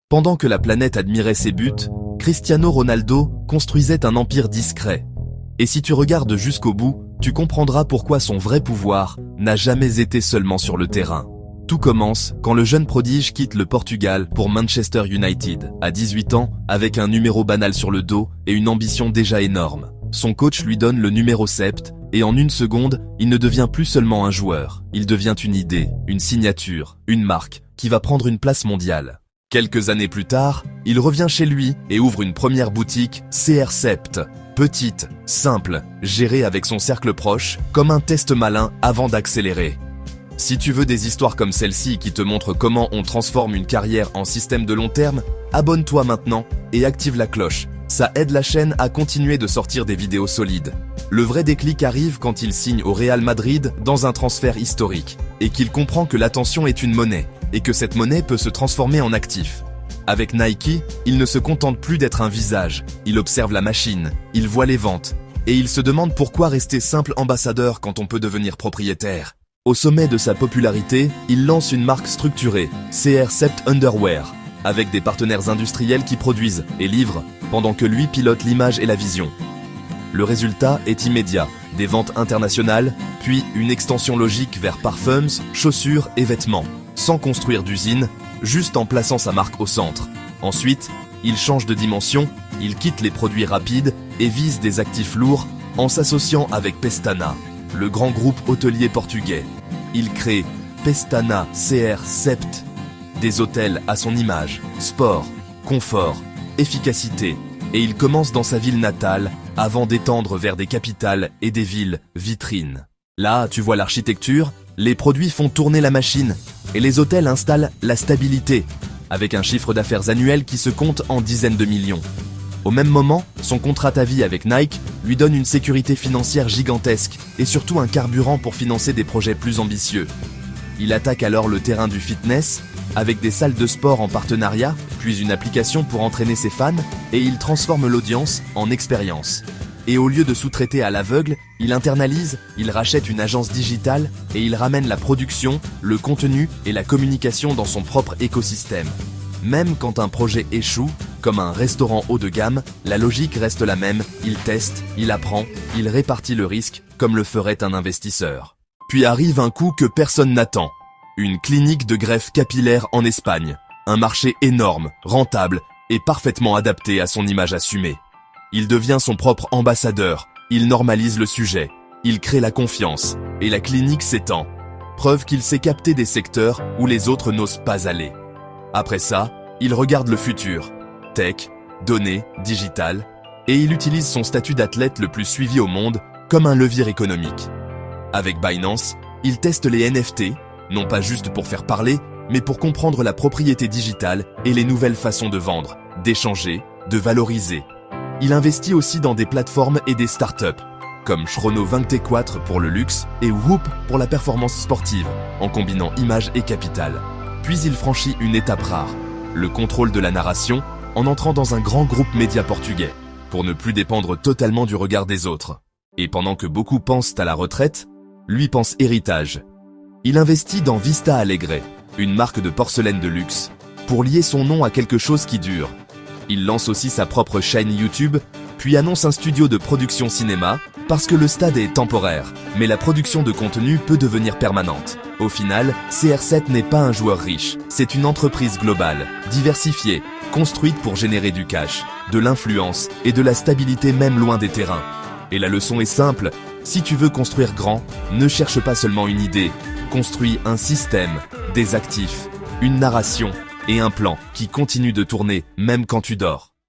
Pendant que la planète admirait ses buts, Cristiano Ronaldo construisait un empire discret. Et si tu regardes jusqu'au bout, tu comprendras pourquoi son vrai pouvoir n'a jamais été seulement sur le terrain. Tout commence quand le jeune prodige quitte le Portugal pour Manchester United, à 18 ans, avec un numéro banal sur le dos et une ambition déjà énorme. Son coach lui donne le numéro 7, et en une seconde, il ne devient plus seulement un joueur, il devient une idée, une signature, une marque, qui va prendre une place mondiale. Quelques années plus tard, il revient chez lui et ouvre une première boutique, CR7. Petite, simple, gérée avec son cercle proche, comme un test malin avant d'accélérer. Si tu veux des histoires comme celle-ci qui te montrent comment on transforme une carrière en système de long terme, abonne-toi maintenant et active la cloche. Ça aide la chaîne à continuer de sortir des vidéos solides. Le vrai déclic arrive quand il signe au Real Madrid dans un transfert historique et qu'il comprend que l'attention est une monnaie et que cette monnaie peut se transformer en actif. Avec Nike, il ne se contente plus d'être un visage, il observe la machine, il voit les ventes et il se demande pourquoi rester simple ambassadeur quand on peut devenir propriétaire. Au sommet de sa popularité, il lance une marque structurée, CR7 Underwear, avec des partenaires industriels qui produisent et livrent, pendant que lui pilote l'image et la vision. Le résultat est immédiat, des ventes internationales, puis une extension logique vers parfums, chaussures et vêtements, sans construire d'usine, juste en plaçant sa marque au centre. Ensuite, il change de dimension, il quitte les produits rapides et vise des actifs lourds en s'associant avec Pestana, le grand groupe hôtelier portugais. Il crée Pestana CR7, des hôtels à son image, sport, confort, efficacité, et il commence dans sa ville natale avant d'étendre vers des capitales et des villes vitrines. Là, tu vois l'architecture, les produits font tourner la machine, et les hôtels installent la stabilité, avec un chiffre d'affaires annuel qui se compte en dizaines de millions. Au même moment, son contrat à vie avec Nike lui donne une sécurité financière gigantesque et surtout un carburant pour financer des projets plus ambitieux. Il attaque alors le terrain du fitness avec des salles de sport en partenariat, puis une application pour entraîner ses fans et il transforme l'audience en expérience. Et au lieu de sous-traiter à l'aveugle, il internalise, il rachète une agence digitale et il ramène la production, le contenu et la communication dans son propre écosystème. Même quand un projet échoue, comme un restaurant haut de gamme, la logique reste la même, il teste, il apprend, il répartit le risque comme le ferait un investisseur. Puis arrive un coup que personne n'attend. Une clinique de greffe capillaire en Espagne. Un marché énorme, rentable et parfaitement adapté à son image assumée. Il devient son propre ambassadeur, il normalise le sujet, il crée la confiance et la clinique s'étend. Preuve qu'il sait capter des secteurs où les autres n'osent pas aller. Après ça, il regarde le futur, tech, données, digital, et il utilise son statut d'athlète le plus suivi au monde comme un levier économique. Avec Binance, il teste les NFT, non pas juste pour faire parler, mais pour comprendre la propriété digitale et les nouvelles façons de vendre, d'échanger, de valoriser. Il investit aussi dans des plateformes et des startups, comme Chrono24 pour le luxe et Whoop pour la performance sportive, en combinant image et capital. Puis il franchit une étape rare, le contrôle de la narration, en entrant dans un grand groupe média portugais, pour ne plus dépendre totalement du regard des autres. Et pendant que beaucoup pensent à la retraite, lui pense héritage. Il investit dans Vista Alegre, une marque de porcelaine de luxe, pour lier son nom à quelque chose qui dure. Il lance aussi sa propre chaîne YouTube, puis annonce un studio de production cinéma, parce que le stade est temporaire, mais la production de contenu peut devenir permanente. Au final, CR7 n'est pas un joueur riche, c'est une entreprise globale, diversifiée, construite pour générer du cash, de l'influence et de la stabilité même loin des terrains. Et la leçon est simple, si tu veux construire grand, ne cherche pas seulement une idée, construis un système, des actifs, une narration et un plan qui continue de tourner même quand tu dors.